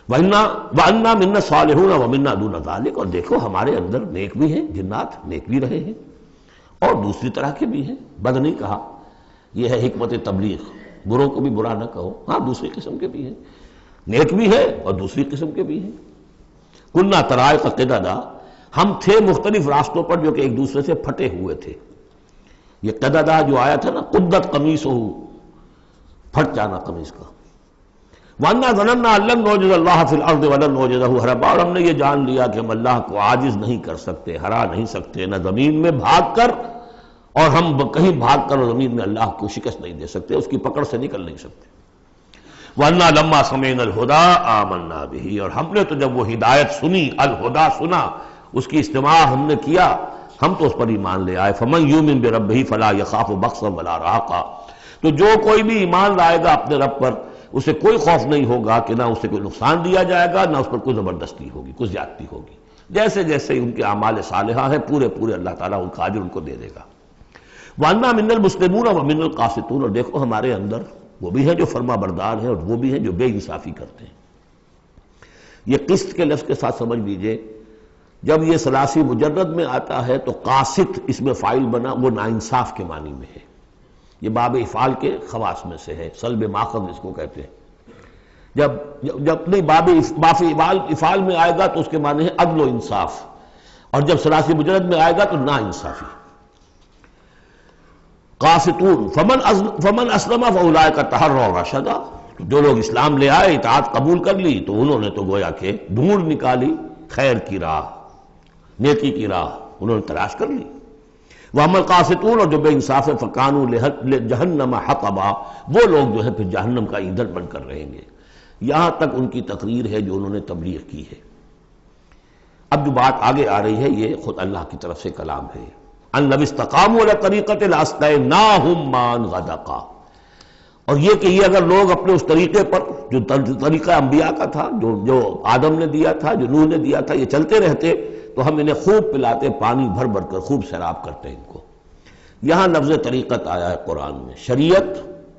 وَأَنَّا مِنَّا الصَّالِحُونَ وَمِنَّا دُونَ ذَلِكَ، اور دیکھو ہمارے اندر نیک بھی ہیں، جنات نیک بھی رہے ہیں اور دوسری طرح کے بھی ہیں. بد نہیں کہا، یہ ہے حکمت تبلیغ، بروں کو بھی برا نہ کہو. ہاں دوسری قسم کے بھی ہیں، نیک بھی ہے اور دوسری قسم کے بھی ہیں. کُنَّا طَرَائِقَ قِدَدًا، ہم تھے مختلف راستوں پر جو کہ ایک دوسرے سے پھٹے ہوئے تھے. یہ قددہ جو آیا تھا نا، قدت قمیصہ، پھٹ جانا قمیص کا. وَأَنَّا ظَنَنَّا أَن لَّن نُعْجِزَ اللَّهَ فِي الْأَرْضِ وَلَن نُعْجِزَهُ هَرَبًا، اور ہم نے یہ جان لیا کہ ہم اللہ کو عاجز نہیں کر سکتے، ہرا نہیں سکتے، نہ زمین میں بھاگ کر، اور ہم کہیں بھاگ کر زمین میں اللہ کو شکست نہیں دے سکتے، اس کی پکڑ سے نکل نہیں سکتے. وَأَنَّا لَمَّا سَمِعْنَا الْهُدَىٰ آمَنَّا بِهِ، اور ہم نے تو جب وہ ہدایت سنی، الہدا سنا، اس کی استماع ہم نے کیا، ہم تو اس پر ایمان لے آئے. فَمَن يُؤْمِن بِرَبِّهِ فَلَا يَخَافُ بَخْسًا وَلَا رَهَقًا، تو جو کوئی بھی ایمان لائے گا اپنے رب پر، اسے کوئی خوف نہیں ہوگا کہ نہ اسے کوئی نقصان دیا جائے گا، نہ اس پر کوئی زبردستی ہوگی، کوئی زیادتی ہوگی. جیسے جیسے ان کے اعمال صالحہ ہیں پورے پورے اللہ تعالیٰ ان کا اجر ان کو دے دے گا. وَأَنَّا مِنَّا الْمُسْلِمُونَ وَمِنَّا الْقَاسِطُونَ، اور دیکھو ہمارے اندر وہ بھی ہیں جو فرما بردار ہیں اور وہ بھی ہیں جو بے انصافی کرتے ہیں. یہ قسط کے لفظ کے ساتھ سمجھ لیجئے، جب یہ ثلاثی مجرد میں آتا ہے تو قاسط اس میں فاعل بنا، وہ ناانصاف کے معنی میں ہے. یہ باب افعال کے خواص میں سے ہے، سلب ماخذ اس کو کہتے ہیں. جب نہیں باب افعال میں آئے گا تو اس کے معنی ہے عدل و انصاف، اور جب ثلاثی مجرد میں آئے گا تو نا انصافی. قاسطون فمن اسلم فاولئک تحروا رشدا، جو لوگ اسلام لے آئے، اطاعت قبول کر لی، تو انہوں نے تو گویا کہ ڈھونڈ نکالی خیر کی راہ، نیکی کی راہ انہوں نے تلاش کر لی. وَأَمَّا الْقَاسِطُونَ، اور جو بے انصاف ہے، فَكَانُوا لِجَهَنَّمَ حَطَبًا، وہ لوگ جو ہے پھر جہنم کا ایندھن بن کر رہیں گے. یہاں تک ان کی تقریر ہے جو انہوں نے تبلیغ کی ہے. اب جو بات آگے آ رہی ہے یہ خود اللہ کی طرف سے کلام ہے. أَن لَوِ اسْتَقَامُوا عَلَى الطَّرِيقَةِ لَأَسْقَيْنَاهُم مَّاءً غَدَقًا، اور یہ کہ یہ اگر لوگ اپنے اس طریقے پر جو طریقہ انبیاء کا تھا، جو آدم نے دیا تھا، جو نوح نے دیا تھا، یہ چلتے رہتے تو ہم انہیں خوب پلاتے، پانی بھر بھر کر خوب سیراب کرتے ان کو. یہاں لفظ طریقت آیا ہے قرآن میں، شریعت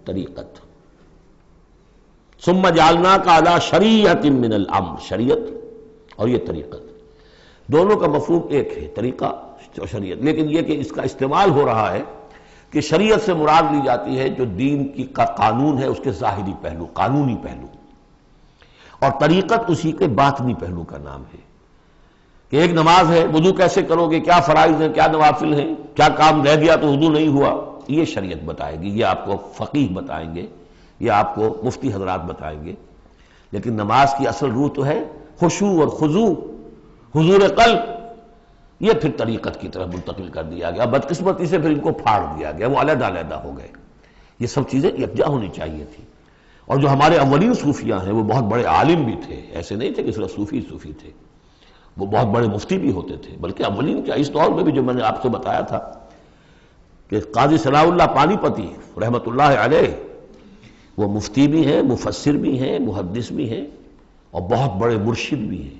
طریقت. ثم جعلناک علی شریعۃ من الامر، شریعت اور یہ طریقت دونوں کا مفہوم ایک ہے، طریقہ اور شریعت. لیکن یہ کہ اس کا استعمال ہو رہا ہے کہ شریعت سے مراد لی جاتی ہے جو دین کی کا قانون ہے، اس کے ظاہری پہلو، قانونی پہلو، اور طریقت اسی کے باطنی پہلو کا نام ہے. کہ ایک نماز ہے، وضو کیسے کرو گے، کیا فرائض ہیں، کیا نوافل ہیں، کیا کام رہ گیا تو وضو نہیں ہوا، یہ شریعت بتائے گی، یہ آپ کو فقیہ بتائیں گے، یہ آپ کو مفتی حضرات بتائیں گے. لیکن نماز کی اصل روح تو ہے خشوع اور خضوع، حضور قلب. یہ پھر طریقت کی طرف منتقل کر دیا گیا، بدقسمتی سے پھر ان کو پھاڑ دیا گیا، وہ علیحدہ علیحدہ ہو گئے. یہ سب چیزیں یکجا ہونی چاہیے تھی. اور جو ہمارے اولین صوفیاء ہیں وہ بہت بڑے عالم بھی تھے، ایسے نہیں تھے کہ صرف صوفی تھے، وہ بہت بڑے مفتی بھی ہوتے تھے. بلکہ اولین کیا، اس دور میں بھی جو میں نے آپ سے بتایا تھا کہ قاضی صلاح اللہ پانی پتی رحمۃ اللہ علیہ، وہ مفتی بھی ہیں، مفسر بھی ہیں، محدث بھی ہیں، اور بہت بڑے مرشد بھی ہیں.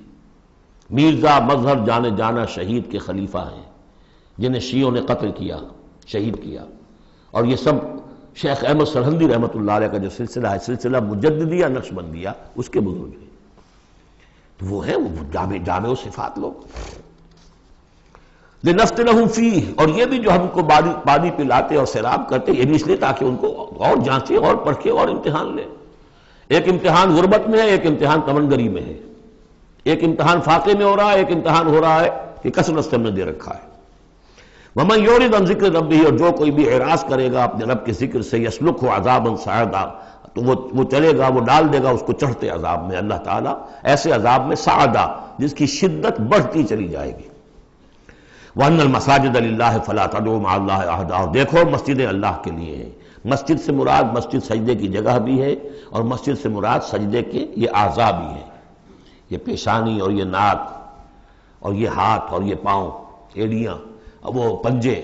میرزا مظہر جانے جانا شہید کے خلیفہ ہیں، جنہیں شیعوں نے قتل کیا، شہید کیا. اور یہ سب شیخ احمد سرہندی رحمۃ اللہ علیہ کا جو سلسلہ ہے، سلسلہ مجددیہ نقشبندیہ، اس کے بزرگ ہیں. وہ ہیں وہ جامع و صفات لوگ. لِنَفْتِنَهُمْ فِيهِ، اور یہ بھی جو ہم کو پانی پلاتے اور سیراب کرتے، یہ بھی اس لیے تاکہ ان کو اور جانچے اور پرکھے اور امتحان لیں. ایک امتحان غربت میں ہے، ایک امتحان تمنگری میں ہے، ایک امتحان فاقے میں ہو رہا ہے، ایک امتحان ہو رہا ہے کہ کثرت سے ہم نے دے رکھا ہے. وَمَن يُعْرِضْ عَن ذِكْرِ رَبِّهِ، اور جو کوئی بھی اعراض کرے گا اپنے رب کے ذکر سے، يَسْلُكْهُ عَذَابًا صَعَدًا، تو وہ چلے گا، وہ ڈال دے گا اس کو چڑھتے عذاب میں، اللہ تعالیٰ ایسے عذاب میں صعدا جس کی شدت بڑھتی چلی جائے گی. وَأَنَّ الْمَسَاجِدَ لِلَّهِ فَلَا تَدْعُوا مَعَ اللَّهِ أَحَدًا، اور دیکھو مسجدیں اللہ کے لیے ہیں. مسجد سے مراد مسجد سجدے کی جگہ بھی ہے، اور مسجد سے مراد سجدے کے یہ اعضاء بھی ہیں. یہ پیشانی اور یہ ناک اور یہ ہاتھ اور یہ پاؤں، ایڑیاں اور وہ پنجے،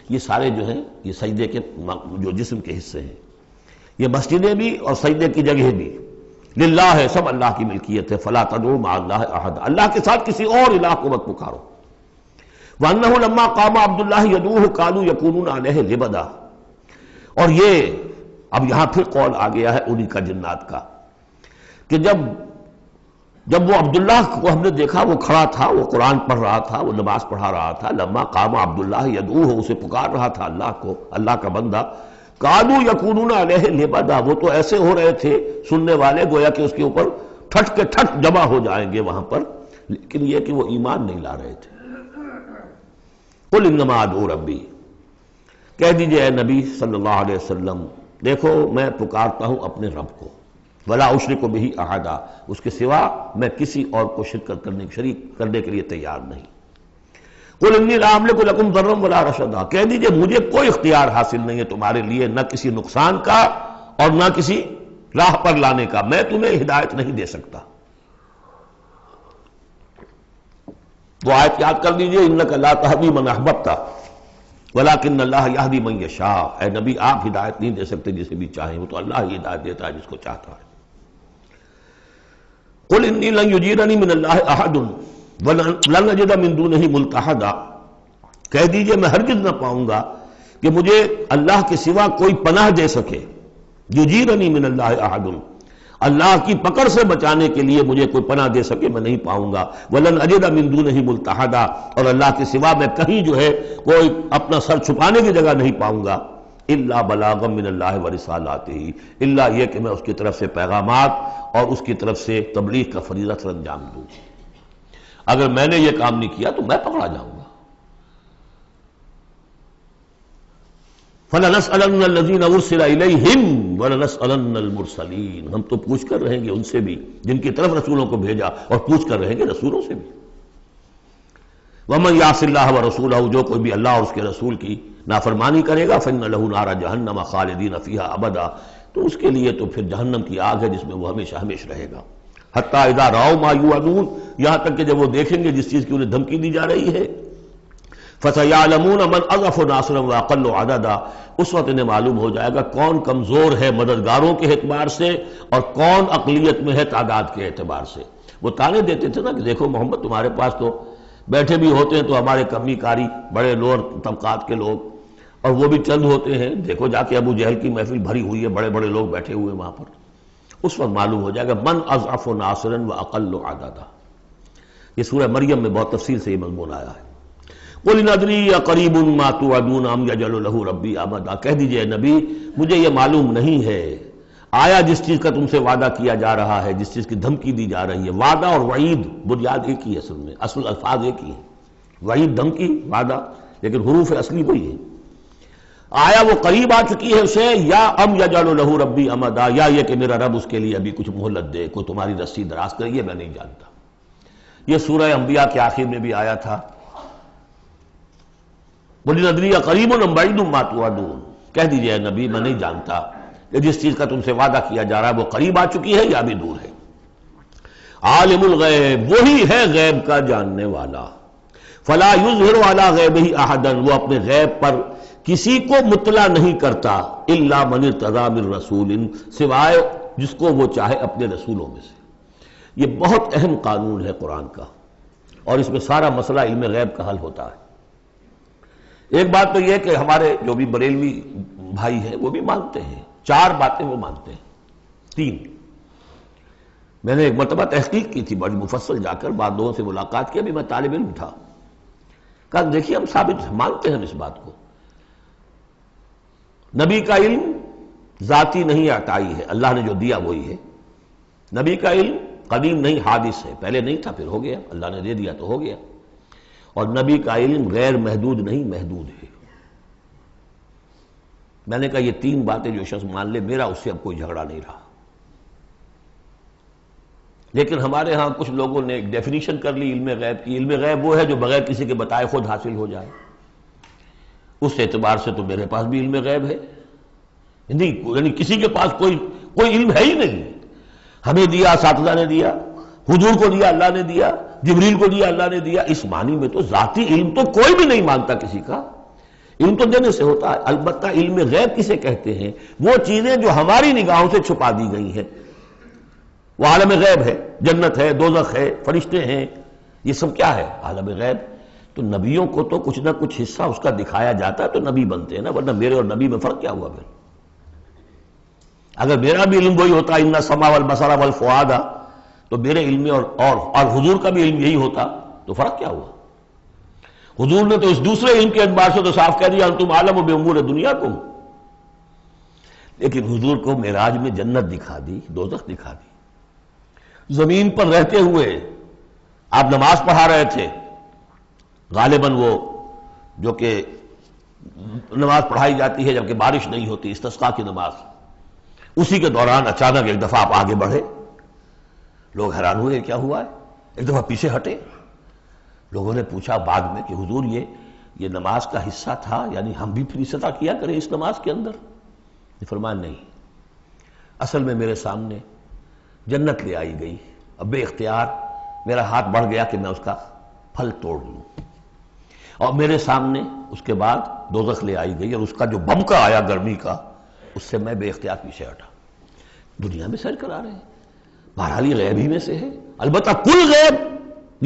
یہ سارے جو ہیں یہ سجدے کے جو جسم کے حصے ہیں. یہ مسجدیں بھی اور سجدے کی جگہ بھی للہ ہے، سب اللہ کی ملکیت ہے. فلا تدعوا مع اللہ احد، اللہ کے ساتھ کسی اور الہ کو مت پکارو. وانہ لما قام عبد اللہ یدعوہ قالوا یکونون علیہ لبدا، اور یہ اب یہاں پھر قول آ گیا ہے انہی کا جنات کا، کہ جب جب وہ عبداللہ کو ہم نے دیکھا وہ کھڑا تھا، وہ قرآن پڑھ رہا تھا، وہ نماز پڑھا رہا تھا، لما قام عبداللہ یدعوہ، اسے پکار رہا تھا اللہ کو، اللہ کا بندہ، کادوا یکونون علیہ لبدا، وہ تو ایسے ہو رہے تھے سننے والے گویا کہ اس کے اوپر ٹھٹ کے ٹھٹ جمع ہو جائیں گے وہاں پر، لیکن یہ کہ وہ ایمان نہیں لا رہے تھے۔ قل انما ادعو ربی، کہہ دیجئے اے نبی صلی اللہ علیہ وسلم، دیکھو میں پکارتا ہوں اپنے رب کو، ولا اشرک بہ احدا، اس کے سوا میں کسی اور کو شریک کرنے کے لیے تیار نہیں۔ قل انی لا املک لکم ضرا ولا رشدا، کہہ دیجئے مجھے کوئی اختیار حاصل نہیں ہے تمہارے لیے، نہ کسی نقصان کا اور نہ کسی راہ پر لانے کا، میں تمہیں ہدایت نہیں دے سکتا۔ وہ آیت یاد کر دیجئے، انک لا تہدی من احببت ولکن اللہ یہدی من یشاء، اے نبی آپ ہدایت نہیں دے سکتے جسے بھی چاہیں، وہ تو اللہ ہی ہدایت دیتا ہے جس کو چاہتا ہے۔ قل انی لن یجیرنی من اللہ احد ولن اجد من دونہ ملتحدا، کہہ دیجئے میں ہرگز نہ پاؤں گا کہ مجھے اللہ کے سوا کوئی پناہ دے سکے، یجیرنی من اللہ احد، اللہ کی پکڑ سے بچانے کے لیے مجھے کوئی پناہ دے سکے میں نہیں پاؤں گا، ولن اجد من دونہ ملتحدا، اور اللہ کے سوا میں کہیں جو ہے کوئی اپنا سر چھپانے کی جگہ نہیں پاؤں گا، الا بلاغا من اللہ ورسالاتہ، الا یہ کہ میں اس کی طرف سے پیغامات اور اس کی طرف سے تبلیغ کا فریضہ سر انجام دوں۔ اگر میں نے یہ کام نہیں کیا تو میں پکڑا جاؤں گا۔ فَلَنَسْأَلَنَّ الَّذِينَ أُرْسِلَ إِلَيْهِمْ وَلَنَسْأَلَنَّ الْمُرْسَلِينَ، ہم تو پوچھ کر رہیں گے ان سے بھی جن کی طرف رسولوں کو بھیجا، اور پوچھ کر رہیں گے رسولوں سے بھی۔ وَمَنْ يَعْصِ اللَّهَ وَرَسُولَهُ، جو کوئی بھی اللہ اور اس کے رسول کی نافرمانی کرے گا، فَإِنَّ لَهُ نَارَ جَهَنَّمَ خَالِدِينَ فِيهَا أَبَدًا، تو اس کے لیے تو پھر جہنم کی آگ ہے جس میں وہ ہمیشہ ہمیشہ رہے گا۔ حتیٰ اذا رأوا ما یوعدون، یہاں تک کہ جب وہ دیکھیں گے جس چیز کی انہیں دھمکی دی جا رہی ہے، فَسَيَعْلَمُونَ مَنْ أَضْعَفُ نَاصِرًا وَأَقَلُّ عَدَدًا، اس وقت انہیں معلوم ہو جائے گا کون کمزور ہے مددگاروں کے اعتبار سے اور کون اقلیت میں ہے تعداد کے اعتبار سے۔ وہ تانے دیتے تھے نا کہ دیکھو محمد تمہارے پاس تو بیٹھے بھی ہوتے ہیں تو ہمارے کمی کاری بڑے لوور طبقات کے لوگ، اور وہ بھی چند ہوتے ہیں، دیکھو جا کے ابو جہل کی محفل بھری ہوئی ہے، بڑے بڑے لوگ بیٹھے ہوئے وہاں پر۔ اس وقت معلوم ہو جائے گا من اضعف ناصرا واقل عددا۔ یہ سورہ مریم میں بہت تفصیل سے یہ مضمون آیا ہے۔ قل ان ادری اقریب ما توعدون ام یجعل له ربی امدا، کہہ دیجئے نبی مجھے یہ معلوم نہیں ہے آیا جس چیز کا تم سے وعدہ کیا جا رہا ہے، جس چیز کی دھمکی دی جا رہی ہے، وعدہ اور وعید بنیاد ایک ہی ہے، اصل میں اصل الفاظ ایک ہی ہیں، وعید دھمکی، وعدہ لیکن حروف اصلی وہی ہے۔ آیا وہ قریب آ چکی ہے اسے، یا ام یجعل له ربی امدا، یا یہ کہ میرا رب اس کے لیے ابھی کچھ مہلت دے، کوئی تمہاری رسی دراز کرے، یہ میں نہیں جانتا۔ یہ سورہ انبیاء کے آخر میں بھی آیا تھا، قل ان ادری اقریب ام بعید ما توعدون، کہہ دیجئے اے نبی میں نہیں جانتا کہ جس چیز کا تم سے وعدہ کیا جا رہا ہے وہ قریب آ چکی ہے یا بھی دور ہے۔ عالم الغیب، وہی ہے غیب کا جاننے والا، فلا یظہر علی غیبہ احدا، وہ اپنے غیب پر کسی کو مطلع نہیں کرتا، الا من ارتضی من رسول، سوائے جس کو وہ چاہے اپنے رسولوں میں سے۔ یہ بہت اہم قانون ہے قرآن کا، اور اس میں سارا مسئلہ علم غیب کا حل ہوتا ہے۔ ایک بات تو یہ کہ ہمارے جو بھی بریلوی بھائی ہیں وہ بھی مانتے ہیں، 4 باتیں وہ مانتے ہیں، 3۔ میں نے ایک مرتبہ تحقیق کی تھی بڑی مفصل، جا کر بعد لوگوں سے ملاقات کی، ابھی میں طالب علم تھا، کہا دیکھیے ہم ثابت مانتے ہیں اس بات کو، نبی کا علم ذاتی نہیں عطائی ہے، اللہ نے جو دیا وہی ہے۔ نبی کا علم قدیم نہیں، حادث ہے، پہلے نہیں تھا پھر ہو گیا، اللہ نے دے دیا تو ہو گیا۔ اور نبی کا علم غیر محدود نہیں، محدود ہے۔ میں نے کہا یہ 3 باتیں جو شخص مان لے، میرا اس سے اب کوئی جھگڑا نہیں رہا۔ لیکن ہمارے ہاں کچھ لوگوں نے ایک ڈیفینیشن کر لی علم غیب کی، علم غیب وہ ہے جو بغیر کسی کے بتائے خود حاصل ہو جائے۔ اس اعتبار سے تو میرے پاس بھی علم غیب ہے، نہیں یعنی کسی کے پاس کوئی علم ہے ہی نہیں، ہمیں دیا اساتذہ نے دیا، حضور کو دیا اللہ نے دیا، جبریل کو دیا اللہ نے دیا، اس معنی میں تو ذاتی علم تو کوئی بھی نہیں مانتا کسی کا، علم تو دینے سے ہوتا ہے۔ البتہ علم غیب کسے کہتے ہیں؟ وہ چیزیں جو ہماری نگاہوں سے چھپا دی گئی ہیں، وہ عالم غیب ہے، جنت ہے، دوزخ ہے، فرشتے ہیں، یہ سب کیا ہے؟ عالم غیب۔ تو نبیوں کو تو کچھ نہ کچھ حصہ اس کا دکھایا جاتا ہے تو نبی بنتے ہیں نا، ورنہ میرے اور نبی میں فرق کیا ہوا پھر؟ اگر میرا بھی علم وہی ہوتا ان السمع والبصر والفؤاد، تو میرے علم میں اور حضور کا بھی علم یہی ہوتا تو فرق کیا ہوا؟ حضور نے تو اس دوسرے علم کے اعتبار سے تو صاف کہہ دیا انتم عالم بامور دنیاکم، لیکن حضور کو معراج میں جنت دکھا دی، دوزخ دکھا دی۔ زمین پر رہتے ہوئے آپ نماز پڑھا رہے تھے، غالباً وہ جو کہ نماز پڑھائی جاتی ہے جبکہ بارش نہیں ہوتی، استسقاء کی نماز، اسی کے دوران اچانک ایک دفعہ آپ آگے بڑھے، لوگ حیران ہوئے کیا ہوا ہے، ایک دفعہ پیچھے ہٹے۔ لوگوں نے پوچھا بعد میں کہ حضور یہ نماز کا حصہ تھا، یعنی ہم بھی پھر استطاع کیا کریں اس نماز کے اندر؟ یہ فرمایا نہیں، اصل میں میرے سامنے جنت لے آئی گئی، اب بے اختیار میرا ہاتھ بڑھ گیا کہ میں اس کا پھل توڑ لوں، اور میرے سامنے اس کے بعد دوزخ لے آئی گئی اور اس کا جو بمکا آیا گرمی کا، اس سے میں بے اختیار پیچھے ہٹا۔ دنیا میں سیر کرا رہے ہیں، بہرحال یہ غیب ہی میں سے ہے، البتہ کل غیب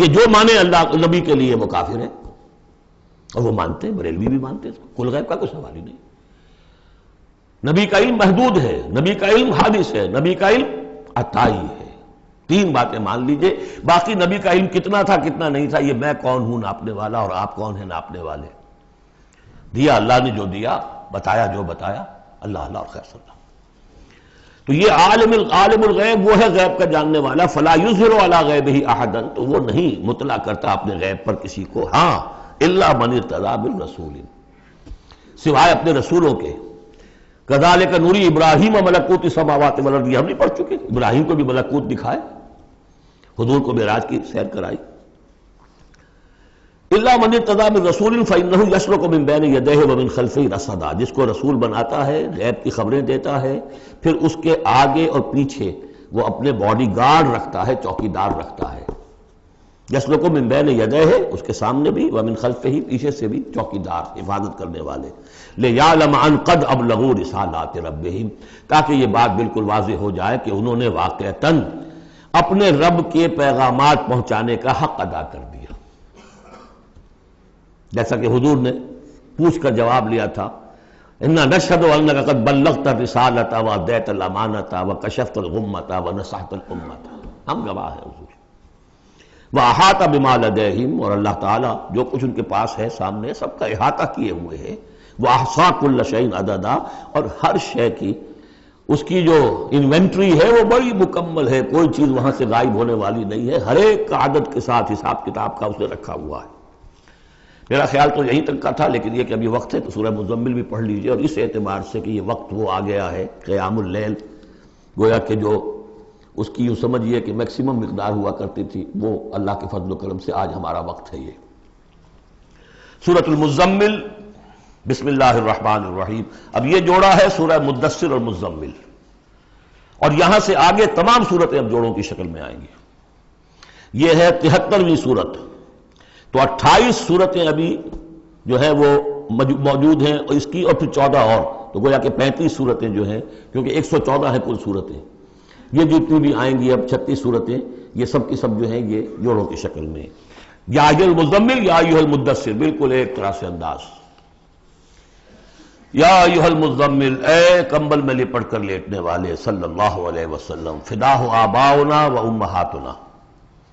یہ جو مانے اللہ نبی کے لیے وہ کافر ہے، اور وہ مانتے ہیں، بریلوی بھی مانتے ہیں، کل غیب کا کوئی سوال ہی نہیں۔ نبی کا علم محدود ہے، نبی کا علم حادث ہے، نبی کا علم عطائی ہے، تین باتیں مان لیجئے۔ باقی نبی کا علم کتنا تھا کتنا نہیں تھا یہ میں کون ہوں ناپنے والا اور آپ کون ہیں ناپنے والے؟ دیا اللہ نے جو دیا، بتایا جو بتایا، اللہ اللہ اور خیر صلی اللہ۔ تو یہ عالم الغیب وہ ہے غیب کا جاننے والا، فلا یظہر علی غیبہ احدا، تو وہ نہیں مطلع کرتا اپنے غیب پر کسی کو، ہاں الا من ارتضی بالرسول، سوائے اپنے رسولوں کے۔ کذالک نوری ابراہیم ملکوت السماوات والارض، یہ ہم نہیں پڑھ چکے؟ ابراہیم کو بھی ملکوت دکھائے، حضور کو معراج کی سیر کرائی۔ الا من ارتضی بالرسول فانہ یسلک من بین یدیہ ومن خلفہ رصدا، جس کو رسول بناتا ہے، غیب کی خبریں دیتا ہے، پھر اس کے آگے اور پیچھے وہ اپنے باڈی گارڈ رکھتا ہے، چوکیدار رکھتا ہے۔ یسلک من بین یدیہ، اس کے سامنے بھی، ومن خلفہ، پیچھے سے بھی چوکیدار، حفاظت کرنے والے۔ لیعلم ان قد ابلغوا رسالات ربہم، تاکہ یہ بات بالکل واضح ہو جائے کہ انہوں نے واقعتاً اپنے رب کے پیغامات پہنچانے کا حق ادا کر دیا، جیسا کہ حضور نے پوچھ کر جواب لیا تھا، انا نشہد انک قد بلغت الرسالۃ وادیت الامانۃ وکشفت الغمۃ ونصحت الامۃ، ہم گواہ ہیں حضور۔ واحاط بما لدیہم، اور اللہ تعالیٰ جو کچھ ان کے پاس ہے سامنے سب کا احاطہ کیے ہوئے ہے۔ واحصا کل شیء عددا، اور ہر شے کی اس کی جو انوینٹری ہے وہ بڑی مکمل ہے، کوئی چیز وہاں سے غائب ہونے والی نہیں ہے، ہر ایک کا عدد کے ساتھ حساب کتاب کا اسے رکھا ہوا ہے۔ میرا خیال تو یہیں تک کا تھا، لیکن یہ کہ ابھی وقت ہے تو سورہ مزمل بھی پڑھ لیجئے، اور اس اعتبار سے کہ یہ وقت وہ آ گیا ہے قیام اللیل، گویا کہ جو اس کی یوں سمجھیے کہ میکسیمم مقدار ہوا کرتی تھی، وہ اللہ کے فضل و کرم سے آج ہمارا وقت ہے۔ یہ سورۃ المزمل، بسم اللہ الرحمن الرحیم۔ اب یہ جوڑا ہے سورہ مدثر اور مزمل، اور یہاں سے آگے تمام صورتیں اب جوڑوں کی شکل میں آئیں گی۔ یہ ہے 73ویں صورت، تو 28 صورتیں ابھی جو ہے وہ موجود ہیں، اور اس کی اور پھر 14 اور، تو گویا کہ 35 صورتیں جو ہیں، کیونکہ 114 ہیں کل صورتیں، یہ جتنی بھی آئیں گی اب 36 صورتیں، یہ سب کی سب جو ہیں یہ جوڑوں کی شکل میں۔ یا ایھا المزمل یا ایھا المدثر، بالکل ایک طرح سے انداز۔ یا ایھا المزمل، اے کمبل میں لپٹ کر لیٹنے والے، صلی اللہ علیہ وسلم، فداہ آباؤنا و امہاتنا،